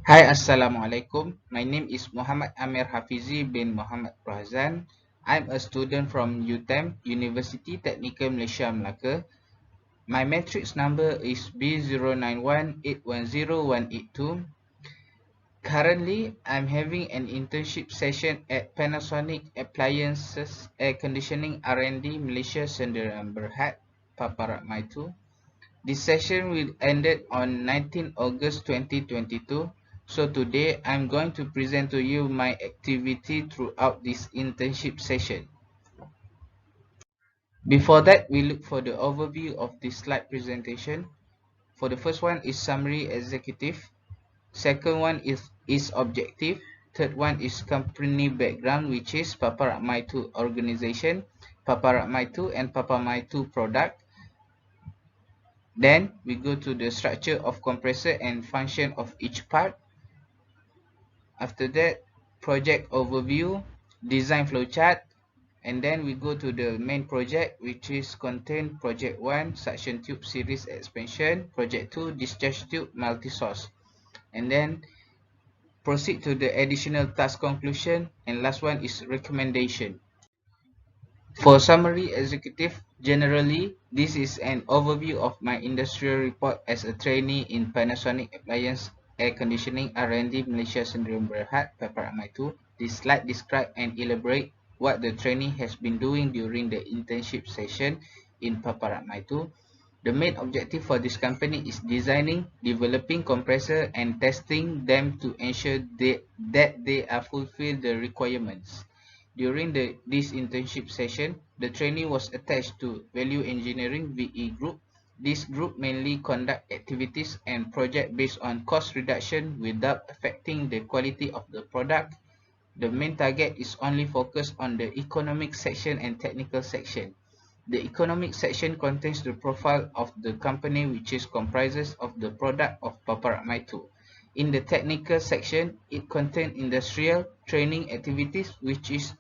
Hi, Assalamualaikum. My name is Muhammad Amir Hafizi bin Muhammad ROHAZAN. I'm a student from UTEM, University Technical Malaysia, Melaka. My matrix number is B0918108182. Currently, I'm having an internship session at Panasonic Appliances Air Conditioning R&D Malaysia Sdn Berhad, Paparat Maitu. This session will ended on 19 August 2022. So today I'm going to present to you my activity throughout this internship session. Before that, we look for the overview of this slide presentation. For the first one is summary executive. Second one is objective. Third one is company background, which is Paparat Maitu organization, Paparat Maitu and Papa Maitu product. Then we go to the structure of compressor and function of each part. After that, project overview, design flowchart, and then we go to the main project, which is contain project 1 suction tube series expansion, project 2 discharge tube multi-source, and then proceed to the additional task conclusion, and last one is recommendation. For summary executive, generally, this is an overview of my industrial report as a trainee in Panasonic Appliance Air Conditioning R&D Malaysia Sdn Berhad, Paparat Maitu. This slide describes and elaborates what the trainee has been doing during the internship session in Paparat Maitu. The main objective for this company is designing, developing compressor and testing them to ensure that they are fulfill the requirements. During this internship session, the trainee was attached to Value Engineering VE Group. This group mainly conduct activities and projects based on cost reduction without affecting the quality of the product. The main target is only focused on the economic section and technical section. The economic section contains the profile of the company, which is comprises of the product of Paparat Maitu. In the technical section, it contains industrial training activities, which is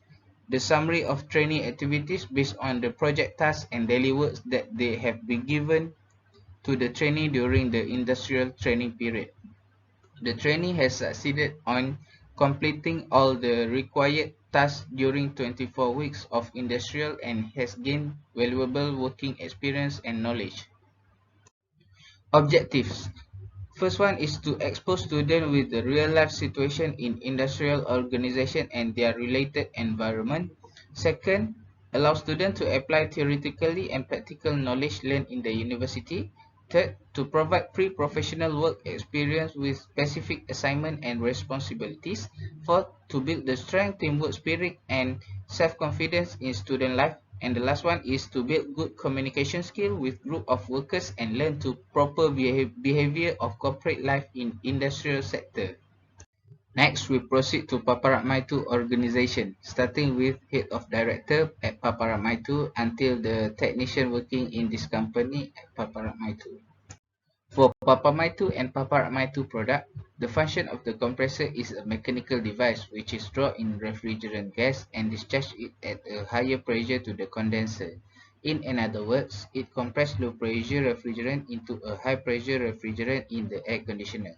the summary of training activities based on the project tasks and daily works that they have been given to the trainee during the industrial training period. The trainee has succeeded on completing all the required tasks during 24 weeks of industrial and has gained valuable working experience and knowledge. Objectives. First one is to expose students with the real-life situation in industrial organization and their related environment. Second, allow students to apply theoretically and practical knowledge learned in the university. Third, to provide pre-professional work experience with specific assignment and responsibilities. Fourth, to build the strength, teamwork spirit, and self-confidence in student life. And the last one is to build good communication skill with group of workers and learn to proper behavior of corporate life in industrial sector. Next, we proceed to Paparat Maitu organization, starting with head of director at Paparat Maitu until the technician working in this company at Paparat Maitu. For Papa Maitu and Paparat Maitu product, the function of the compressor is a mechanical device which is draw in refrigerant gas and discharge it at a higher pressure to the condenser. In other words, it compresses low pressure refrigerant into a high pressure refrigerant in the air conditioner.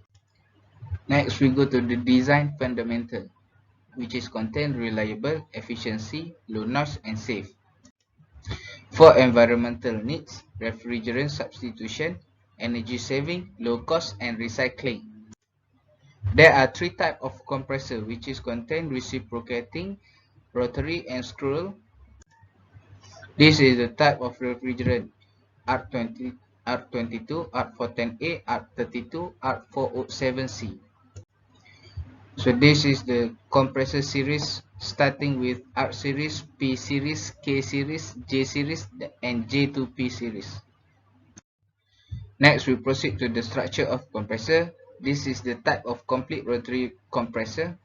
Next, we go to the design fundamental, which is content reliable, efficiency, low noise, and safe. For environmental needs, refrigerant substitution, energy saving, low cost, and recycling. There are three types of compressor, which is contain reciprocating, rotary, and scroll. This is the type of refrigerant R20, R22, R410A, R32, R407C. So this is the compressor series starting with R series, P series, K series, J series, and J2P series. Next, we proceed to the structure of compressor. This is the type of complete rotary compressor,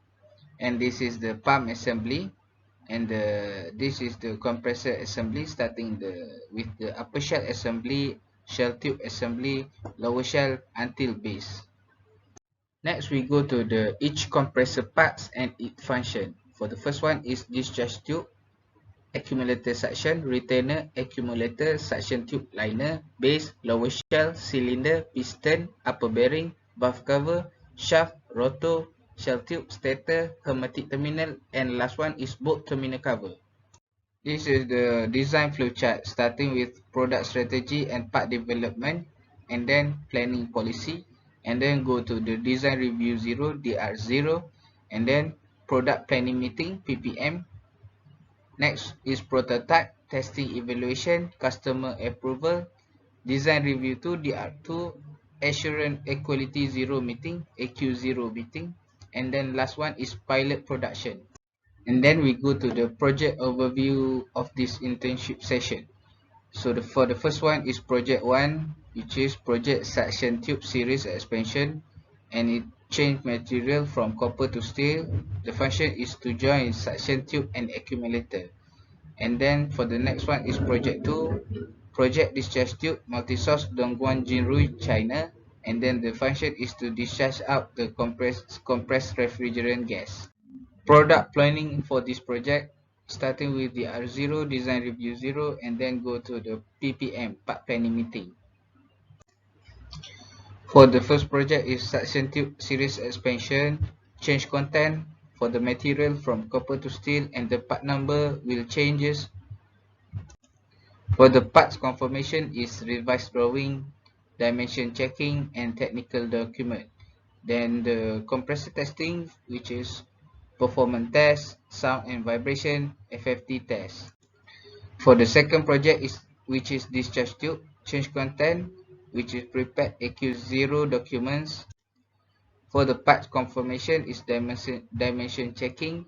and this is the pump assembly, and this is the compressor assembly starting with the upper shell assembly, shell tube assembly, lower shell until base. Next, we go to the each compressor parts and its function. For the first one is discharge tube, accumulator suction, retainer, accumulator, suction tube liner, base, lower shell, cylinder, piston, upper bearing, valve cover, shaft, rotor, shell tube, stator, hermetic terminal, and last one is bolt terminal cover. This is the design flowchart, starting with product strategy and part development, and then planning policy, and then go to the design review 0, DR0, and then product planning meeting, PPM. Next is prototype, testing evaluation, customer approval, design review 2, DR2, assurance equality 0 meeting, AQ0 meeting, and then last one is pilot production. And then we go to the project overview of this internship session. So for the first one is project 1, which is project suction tube series expansion, and it changed material from copper to steel. The function is to join suction tube and accumulator. And then for the next one is project 2, project discharge tube, multi-source Dongguan Jinrui, China, and then the function is to discharge out the compressed refrigerant gas. Product planning for this project, starting with the R0, design review 0, and then go to the PPM, part planning meeting. For the first project is suction tube series expansion, change content for the material from copper to steel, and the part number will changes. For the parts confirmation is revised drawing, dimension checking, and technical document. Then the compressor testing, which is performance test, sound and vibration, FFT test. For the second project is which is discharge tube, change content, which is prepared AQ0 documents. For the parts confirmation is dimension checking,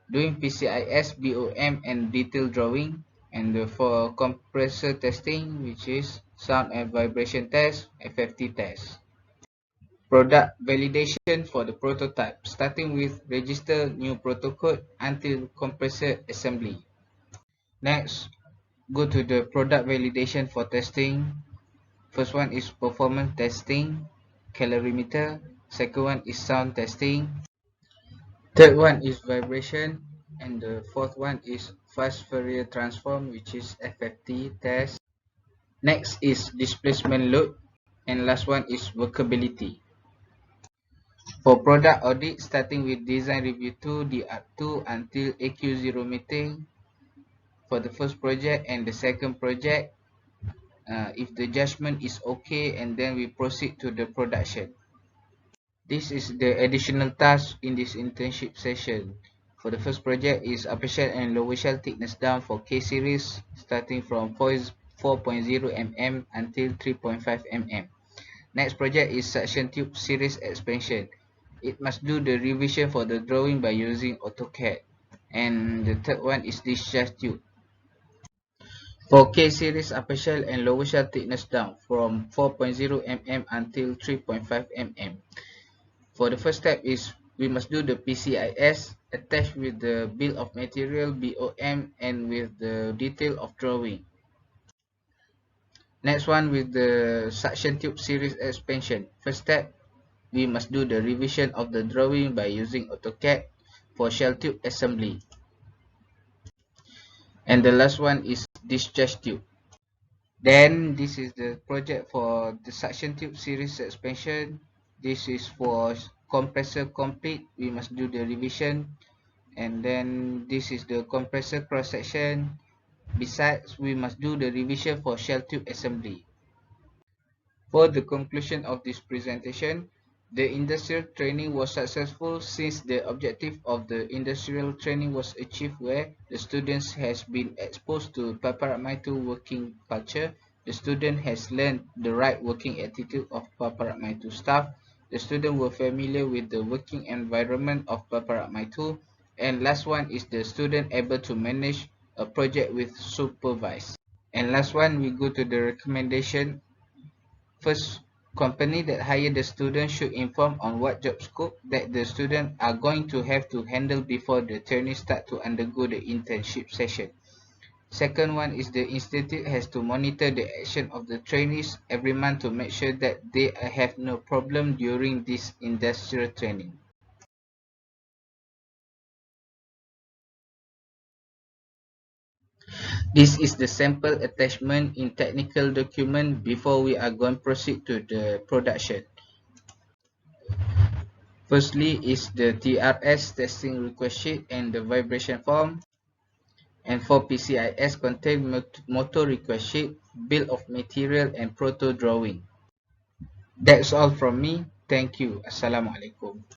doing PCIS, BOM and detail drawing. And for compressor testing, which is sound and vibration test, FFT test. Product validation for the prototype, starting with register new protocode until compressor assembly. Next, go to the product validation for testing. First one is performance testing, calorimeter. Second one is sound testing. Third one is vibration. And the fourth one is fast Fourier transform, which is FFT test. Next is displacement load. And last one is workability. For product audit, starting with design review 2, DR2 until AQ0 meeting. For the first project and the second project, if the judgment is okay, and then we proceed to the production. This is the additional task in this internship session. For the first project is upper shell and lower shell thickness down for K series, starting from 4.0 mm until 3.5 mm. Next project is suction tube series expansion. It must do the revision for the drawing by using AutoCAD. And the third one is discharge tube. For K series upper shell and lower shell thickness down from 4.0 mm until 3.5 mm. For the first step is we must do the PCIS attached with the bill of material, BOM, and with the detail of drawing. Next one with the suction tube series expansion. First step, we must do the revision of the drawing by using AutoCAD for shell tube assembly. And the last one is discharge tube. Then this is the project for the suction tube series expansion. This is for compressor complete. We must do the revision. And then this is the compressor cross section. Besides, we must do the revision for shell tube assembly. For the conclusion of this presentation, the industrial training was successful since the objective of the industrial training was achieved, where the students has been exposed to Paparat Maitu working culture. The student has learned the right working attitude of Paparat Maitu staff. The student were familiar with the working environment of Paparat Maitu. And last one is the student able to manage a project with supervise. And last one, we go to the recommendation. First, company that hire the student should inform on what job scope that the student are going to have to handle before the trainees start to undergo the internship session. Second one is the institute has to monitor the action of the trainees every month to make sure that they have no problem during this industrial training. This is the sample attachment in technical document before we are going to proceed to the production. Firstly is the TRS testing request sheet and the vibration form, and for PCIS contain motor request sheet, bill of material and proto drawing. That's all from me. Thank you. Assalamualaikum.